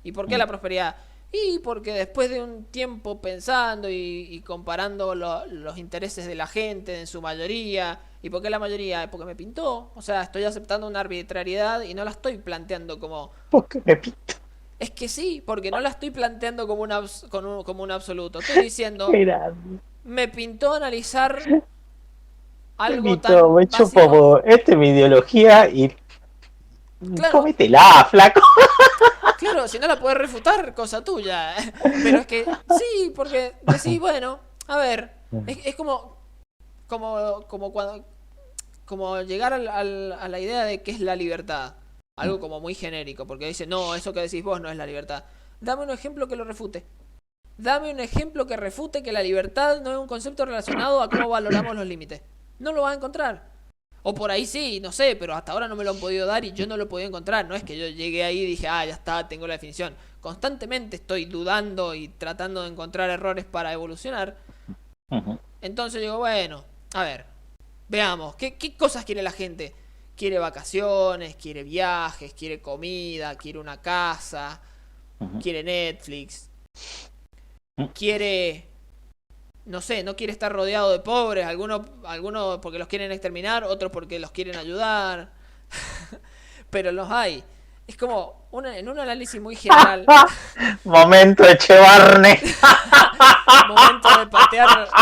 ¿Y por qué ujú, la prosperidad? Y porque después de un tiempo pensando y comparando los intereses de la gente en su mayoría, ¿y por qué la mayoría? Porque me pintó. O sea, estoy aceptando una arbitrariedad y no la estoy planteando como... porque me pinto. Es que sí, porque no la estoy planteando como como un absoluto. Estoy diciendo, Grande. me pintó analizar Me algo pinto, tan me chupo, básico. esta es mi ideología y Claro, cómetela, flaco. claro, si no la puedes refutar, cosa tuya. Pero es que sí, porque decís, bueno, a ver, es como como llegar a la idea de qué es la libertad. Algo como muy genérico, porque dice, no, eso que decís vos no es la libertad. Dame un ejemplo que lo refute. Dame un ejemplo que refute que la libertad no es un concepto relacionado a cómo valoramos los límites. No lo vas a encontrar. O por ahí sí, no sé, pero hasta ahora no me lo han podido dar y yo no lo he podido encontrar. No es que yo llegué ahí y dije, ah, ya está, tengo la definición. Constantemente estoy dudando y tratando de encontrar errores para evolucionar. Ujú, Entonces digo, bueno, a ver, veamos, ¿qué cosas quiere la gente? Quiere vacaciones, quiere viajes, quiere comida, quiere una casa, ujú, quiere Netflix, ujú. quiere, no sé, no quiere estar rodeado de pobres, algunos porque los quieren exterminar, otros porque los quieren ayudar, pero los hay. Es como en un análisis muy general, Momento Echevarne. momento de patear,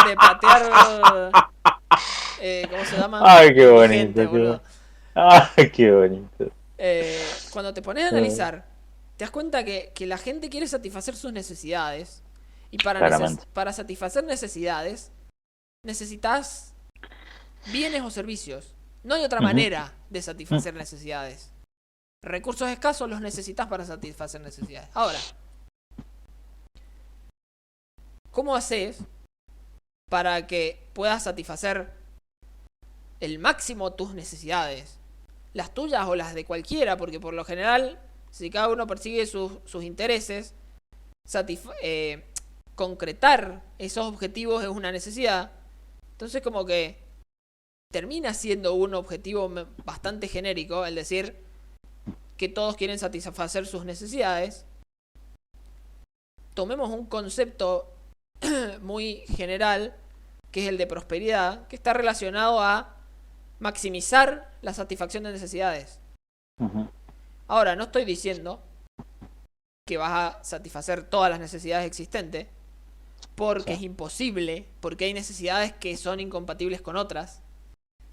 ¿cómo se llama? Ay, qué Indigente, bonito, qué boludo. bonito. Ay, qué bonito. Cuando te pones a analizar, te das cuenta que la gente quiere satisfacer sus necesidades. Y Claramente. para satisfacer necesidades, necesitas bienes o servicios. No hay otra Ujú, manera de ujú, satisfacer necesidades. Recursos escasos los necesitas para satisfacer necesidades. Ahora, ¿cómo haces para que puedas satisfacer el máximo tus necesidades? Las tuyas o las de cualquiera, porque por lo general, si cada uno persigue sus intereses, concretar esos objetivos es una necesidad. Entonces como que termina siendo un objetivo bastante genérico, el decir que todos quieren satisfacer sus necesidades. Tomemos un concepto muy general, que es el de prosperidad, que está relacionado a maximizar la satisfacción de necesidades. ujú. Ahora, no estoy diciendo que vas a satisfacer todas las necesidades existentes, Sí. porque es imposible, porque hay necesidades que son incompatibles con otras.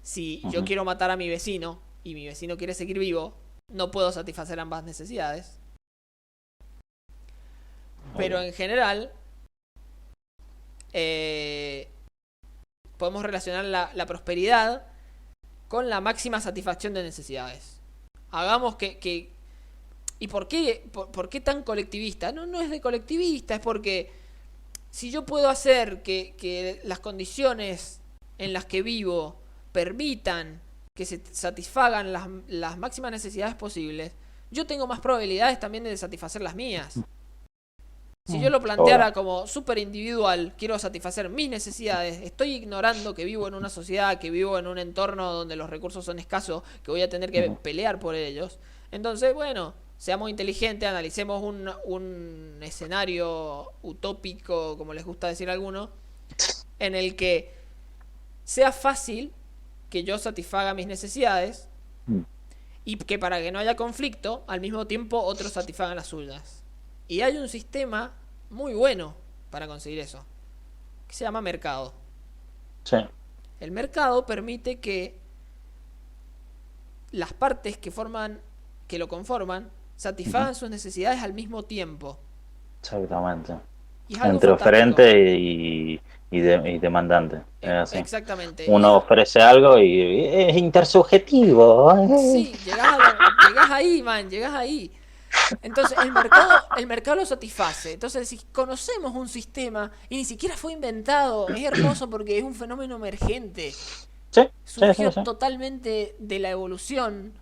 Si yo Ujú. quiero matar a mi vecino y mi vecino quiere seguir vivo, no puedo satisfacer ambas necesidades. Pero Obvio. en general, eh, podemos relacionar la prosperidad con la máxima satisfacción de necesidades. Hagamos que ¿y por qué tan colectivista? No es de colectivista, es porque si yo puedo hacer que las condiciones en las que vivo permitan que se satisfagan las máximas necesidades posibles, yo tengo más probabilidades también de satisfacer las mías. Si yo lo planteara como súper individual, quiero satisfacer mis necesidades, estoy ignorando que vivo en una sociedad, que vivo en un entorno donde los recursos son escasos, que voy a tener que pelear por ellos. Entonces, bueno, seamos inteligentes, analicemos un escenario utópico, como les gusta decir a algunos, en el que sea fácil que yo satisfaga mis necesidades y que para que no haya conflicto, al mismo tiempo otros satisfagan las suyas. Y hay un sistema muy bueno para conseguir eso, que se llama mercado. Sí. El mercado permite que las partes que lo conforman satisfagan sus necesidades al mismo tiempo. Exactamente. Y es algo Entre fantástico. oferente y demandante. Es así. Exactamente. Uno ofrece algo y es intersubjetivo. Sí, llegás ahí, man, llegás ahí. Entonces el mercado lo satisface. Entonces si conocemos un sistema y ni siquiera fue inventado, es hermoso porque es un fenómeno emergente. Sí, Surgió sí. totalmente de la evolución.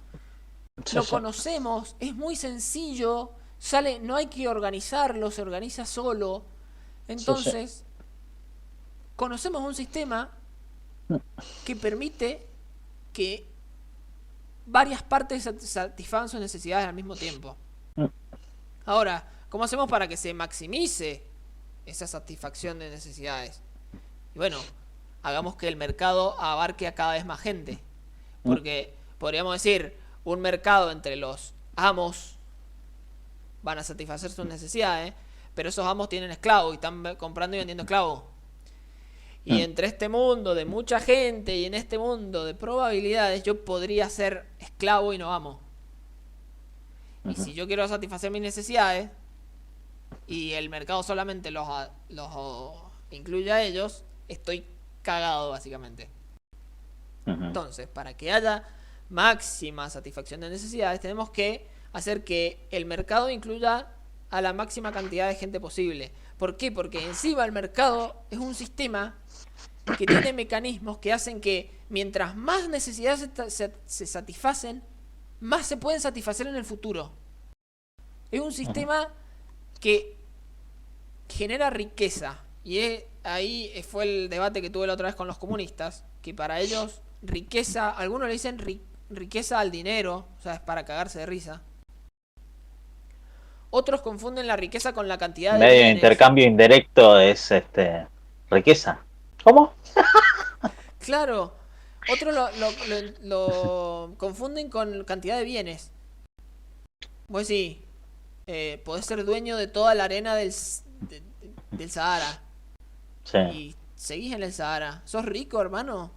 Lo Sí. conocemos, es muy sencillo, no hay que organizarlo, se organiza solo. Entonces, conocemos un sistema que permite que varias partes satisfagan sus necesidades al mismo tiempo. Ahora, ¿cómo hacemos para que se maximice esa satisfacción de necesidades? Y bueno, hagamos que el mercado abarque a cada vez más gente. Porque podríamos decir, un mercado entre los amos van a satisfacer sus necesidades, pero esos amos tienen esclavos y están comprando y vendiendo esclavos. Y entre este mundo de mucha gente y en este mundo de probabilidades, yo podría ser esclavo y no amo. Y si yo quiero satisfacer mis necesidades y el mercado solamente los incluye a ellos, estoy cagado básicamente. Entonces, para que haya máxima satisfacción de necesidades, tenemos que hacer que el mercado incluya a la máxima cantidad de gente posible. ¿Por qué? Porque encima el mercado es un sistema que tiene mecanismos que hacen que mientras más necesidades se satisfacen, más se pueden satisfacer en el futuro. Es un sistema que genera riqueza. Y ahí fue el debate que tuve la otra vez con los comunistas, que para ellos riqueza, algunos le dicen riqueza al dinero, o sea, es para cagarse de risa. Otros confunden la riqueza con la cantidad de Medio de bienes. intercambio indirecto es riqueza. ¿Cómo? Claro. Otros lo confunden con cantidad de bienes. Pues sí, podés ser dueño de toda la arena del Sahara. Sí. Y seguís en el Sahara. ¿Sos rico, hermano?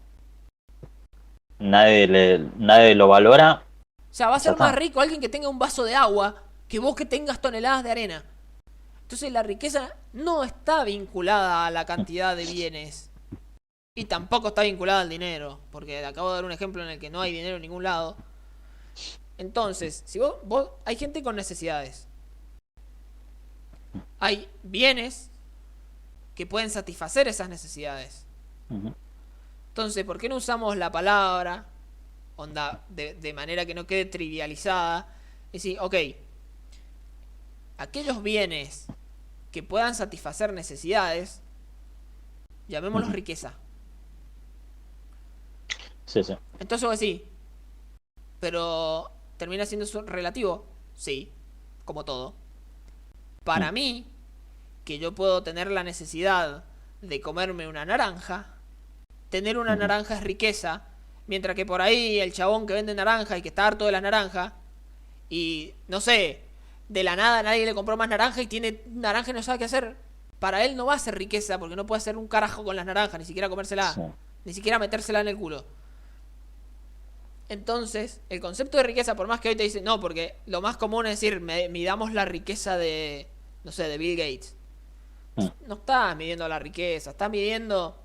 Nadie lo valora. O sea, va a ser más rico alguien que tenga un vaso de agua que vos que tengas toneladas de arena. Entonces la riqueza no está vinculada a la cantidad de bienes. Y tampoco está vinculada al dinero. Porque acabo de dar un ejemplo en el que no hay dinero en ningún lado. Entonces, si vos hay gente con necesidades. Hay bienes que pueden satisfacer esas necesidades. Entonces, ¿por qué no usamos la palabra onda de manera que no quede trivializada? Y decir, ok, aquellos bienes que puedan satisfacer necesidades, llamémoslos riqueza. Sí. Entonces vos decís, pero ¿termina siendo relativo? Sí, como todo. Para mí, que yo puedo tener la necesidad de comerme una naranja, tener una naranja es riqueza, mientras que por ahí el chabón que vende naranja y que está harto de la naranja, y no sé, de la nada nadie le compró más naranja y tiene naranja y no sabe qué hacer, para él no va a ser riqueza porque no puede hacer un carajo con las naranjas, ni siquiera comérsela, ni siquiera metérsela en el culo. Entonces, el concepto de riqueza, por más que hoy te dicen, no, porque lo más común es decir, midamos la riqueza de, no sé, de Bill Gates. No estás midiendo la riqueza, estás midiendo,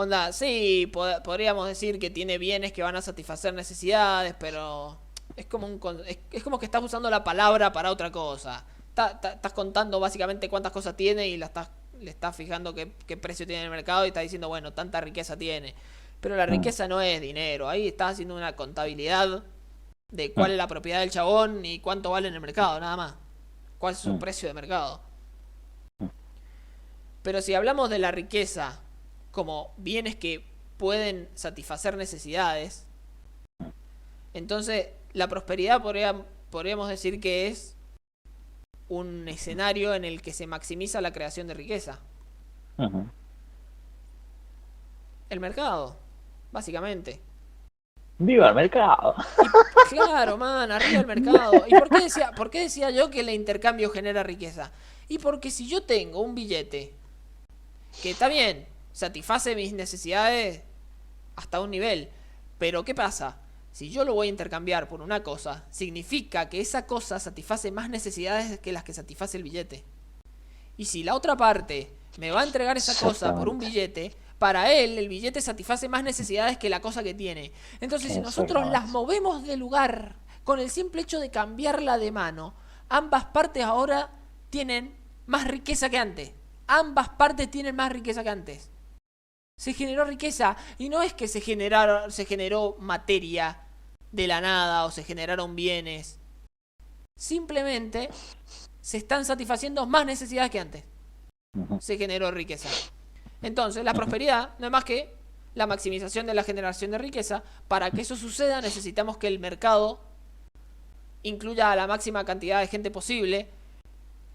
Onda, sí, podríamos decir que tiene bienes que van a satisfacer necesidades, pero es como es como que estás usando la palabra para otra cosa. Estás contando básicamente cuántas cosas tiene y le estás fijando qué precio tiene en el mercado y estás diciendo, bueno, tanta riqueza tiene. Pero la Mm, riqueza no es dinero. Ahí estás haciendo una contabilidad de mm, cuál es la propiedad del chabón y cuánto vale en el mercado, nada más. Cuál es su mm, precio de mercado. mm, Pero si hablamos de la riqueza como bienes que pueden satisfacer necesidades, entonces la prosperidad podríamos decir que es un escenario en el que se maximiza la creación de riqueza. ujú. El mercado, básicamente. ¡Viva el mercado! Y claro, man, arriba el mercado. ¿Y por qué decía yo que el intercambio genera riqueza? Y porque si yo tengo un billete que está bien, satisface mis necesidades hasta un nivel, pero ¿qué pasa? Si yo lo voy a intercambiar por una cosa, significa que esa cosa satisface más necesidades que las que satisface el billete. Y si la otra parte me va a entregar esa cosa por un Exactamente. billete, para él el billete satisface más necesidades que la cosa que tiene. Entonces, si nosotros las Exactamente. movemos de lugar con el simple hecho de cambiarla de mano, ambas partes ahora tienen más riqueza que antes. Ambas partes tienen más riqueza que antes. Se generó riqueza y no es que se generó materia de la nada o se generaron bienes. Simplemente se están satisfaciendo más necesidades que antes. Ujú, Se generó riqueza. Entonces, la ujú, prosperidad no es más que la maximización de la generación de riqueza. Para que eso suceda, necesitamos que el mercado incluya a la máxima cantidad de gente posible,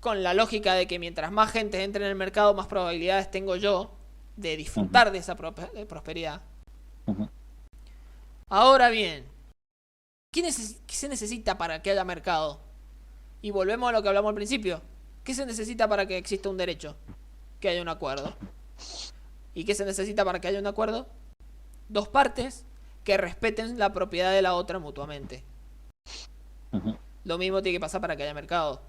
con la lógica de que mientras más gente entre en el mercado, más probabilidades tengo yo de ujú, disfrutar de esa prosperidad. ujú. Ahora bien, ¿qué se necesita para que haya mercado? Y volvemos a lo que hablamos al principio. ¿Qué se necesita para que exista un derecho? Que haya un acuerdo. ¿Y qué se necesita para que haya un acuerdo? Dos partes que respeten la propiedad de la otra mutuamente. Ujú. Lo mismo tiene que pasar para que haya mercado.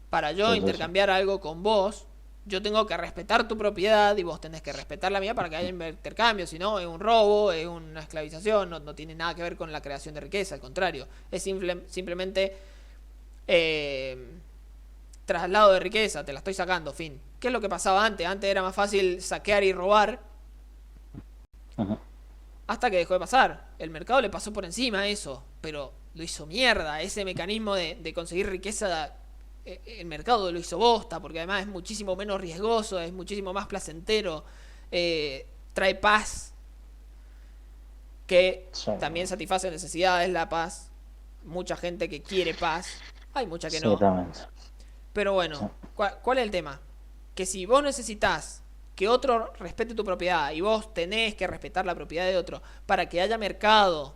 Para yo Sí, sí, sí. intercambiar algo con vos, yo tengo que respetar tu propiedad y vos tenés que respetar la mía para que haya intercambio. Si no, es un robo, es una esclavización, no tiene nada que ver con la creación de riqueza, al contrario. Es simplemente eh, traslado de riqueza, te la estoy sacando, fin. ¿Qué es lo que pasaba antes? Antes era más fácil saquear y robar Ujú. hasta que dejó de pasar. El mercado le pasó por encima a eso, pero lo hizo mierda. Ese mecanismo de conseguir riqueza, el mercado lo hizo bosta, porque además es muchísimo menos riesgoso, es muchísimo más placentero, trae paz, que Sí, también satisface necesidades, la paz. Mucha gente que quiere paz, hay mucha que no. exactamente. Pero Sí. bueno, ¿cuál es el tema? Que si vos necesitas que otro respete tu propiedad y vos tenés que respetar la propiedad de otro para que haya mercado,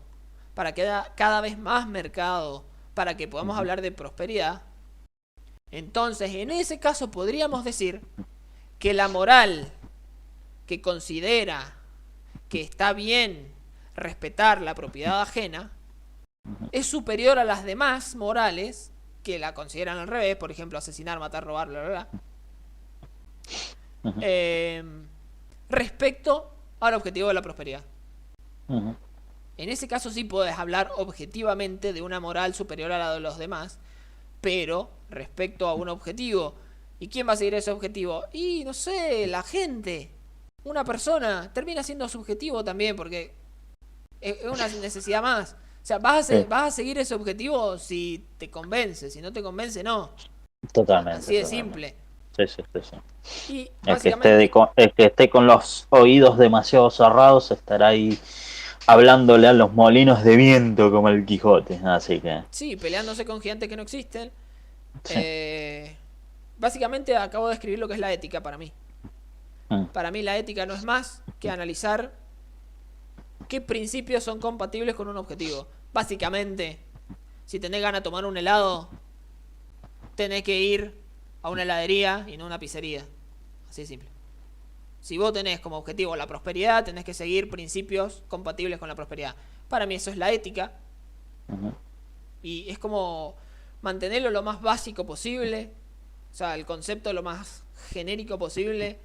para que haya cada vez más mercado, para que podamos Ujú, hablar de prosperidad, entonces en ese caso podríamos decir que la moral que considera que está bien respetar la propiedad ajena ujú, es superior a las demás morales que la consideran al revés, por ejemplo, asesinar, matar, robar, bla, bla, bla, ujú, eh, respecto al objetivo de la prosperidad. ujú, En ese caso sí puedes hablar objetivamente de una moral superior a la de los demás, pero respecto a un objetivo. ¿Y quién va a seguir ese objetivo? Y no sé, la gente. Una persona termina siendo subjetivo también porque es una necesidad más. O sea, sí, vas a seguir ese objetivo si te convence, si no te convence, no. totalmente, Así de totalmente. simple. Sí, sí, sí, sí. Y básicamente, El que esté con los oídos demasiado cerrados estará ahí hablándole a los molinos de viento como el Quijote. Así que, sí, peleándose con gigantes que no existen. sí. Eh, básicamente acabo de escribir lo que es la ética para mí. Mm, Para mí la ética no es más que analizar qué principios son compatibles con un objetivo. Básicamente, si tenés ganas de tomar un helado, tenés que ir a una heladería y no a una pizzería. Así de simple. Si vos tenés como objetivo la prosperidad, tenés que seguir principios compatibles con la prosperidad. Para mí eso es la ética. ujú, Y es como mantenerlo lo más básico posible. O sea, el concepto lo más genérico posible.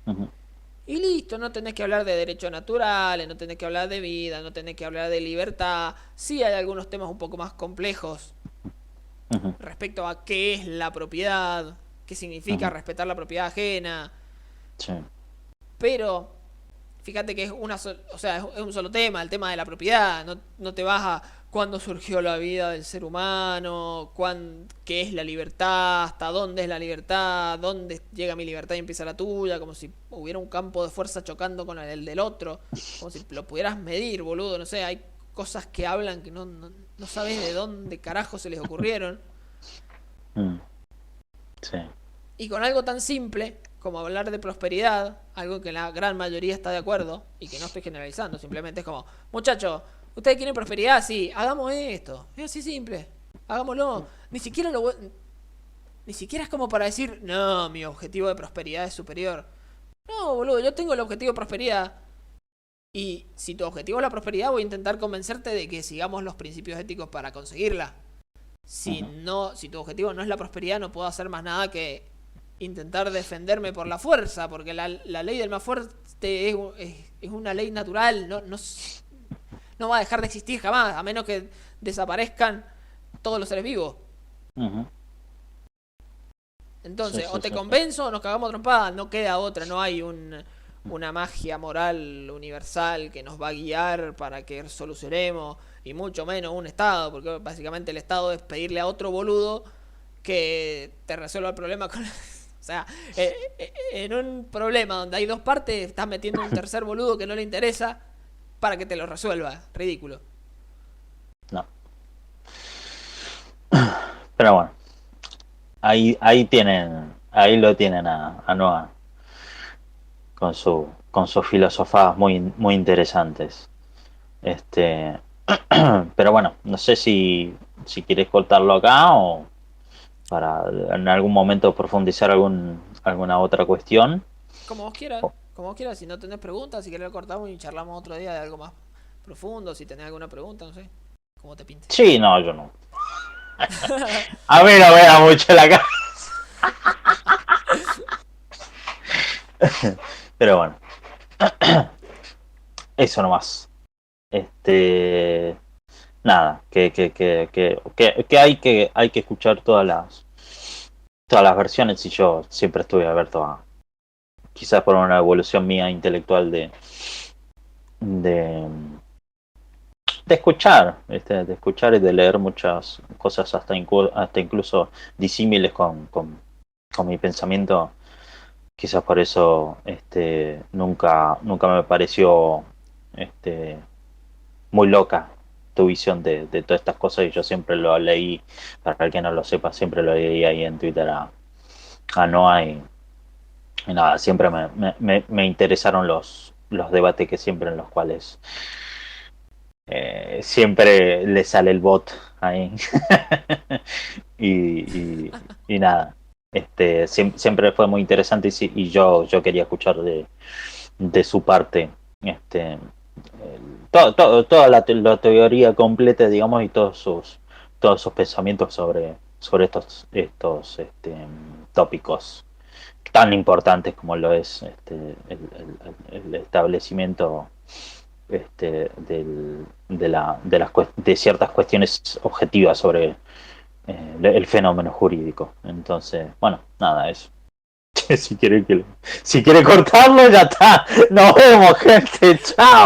ujú. Y listo, no tenés que hablar de derechos naturales, no tenés que hablar de vida, no tenés que hablar de libertad. Sí hay algunos temas un poco más complejos Ujú, respecto a qué es la propiedad, qué significa ujú, respetar la propiedad ajena, sí, pero fíjate que es o sea, es un solo tema, el tema de la propiedad, no te vas a cuándo surgió la vida del ser humano, qué es la libertad, hasta dónde es la libertad, dónde llega mi libertad y empieza la tuya, como si hubiera un campo de fuerza chocando con el del otro, como si lo pudieras medir, boludo, no sé, hay cosas que hablan que no sabes de dónde carajo se les ocurrieron. mm, sí, Y con algo tan simple como hablar de prosperidad, algo que la gran mayoría está de acuerdo, y que no estoy generalizando, simplemente es como, muchachos, ¿ustedes quieren prosperidad? Sí, hagamos esto. Es así simple. Hagámoslo. Ni siquiera es como para decir, no, mi objetivo de prosperidad es superior. No, boludo, yo tengo el objetivo de prosperidad. Y si tu objetivo es la prosperidad, voy a intentar convencerte de que sigamos los principios éticos para conseguirla. ujú, Si tu objetivo no es la prosperidad, no puedo hacer más nada que intentar defenderme por la fuerza, porque la ley del más fuerte es una ley natural, no va a dejar de existir jamás, a menos que desaparezcan todos los seres vivos. ujú, sí, Entonces, o sí, te sí, sí, convenzo o nos cagamos trompada, no queda otra, no hay una magia moral universal que nos va a guiar para que solucionemos, y mucho menos un Estado, porque básicamente el Estado es pedirle a otro boludo que te resuelva el problema con... O sea, en un problema donde hay dos partes, estás metiendo un tercer boludo que no le interesa para que te lo resuelva. Ridículo. no. Pero bueno, ahí lo tienen a Noah con sus filosofadas muy interesantes. Este, pero bueno, no sé si quieres cortarlo acá o para en algún momento profundizar alguna otra cuestión. Como vos quieras. O- Como vos quieras. Si no tenés preguntas, si querés lo cortamos y charlamos otro día de algo más profundo. Si tenés alguna pregunta, no sé. Como te pinte. Sí, no, yo no. A mí no me da mucho la cara. Pero bueno, eso nomás. Este, nada, que hay que escuchar todas las versiones y yo siempre estuve abierto a, quizás por una evolución mía intelectual de, de escuchar y de leer muchas cosas hasta incluso disímiles con mi pensamiento. Quizás por eso nunca me pareció este, muy loca tu visión de todas estas cosas y yo siempre lo leí, para el que no lo sepa, siempre lo leí ahí en Twitter a Noah y nada, siempre me interesaron los debates que siempre en los cuales siempre le sale el bot ahí y, y nada, siempre fue muy interesante y yo quería escuchar de su parte toda la teoría completa, digamos, y todos sus pensamientos sobre estos tópicos tan importantes como lo es el establecimiento de ciertas cuestiones objetivas sobre el fenómeno jurídico. Entonces, bueno, nada, eso. Si quiere cortarlo, ya está. Nos vemos, gente. Chao.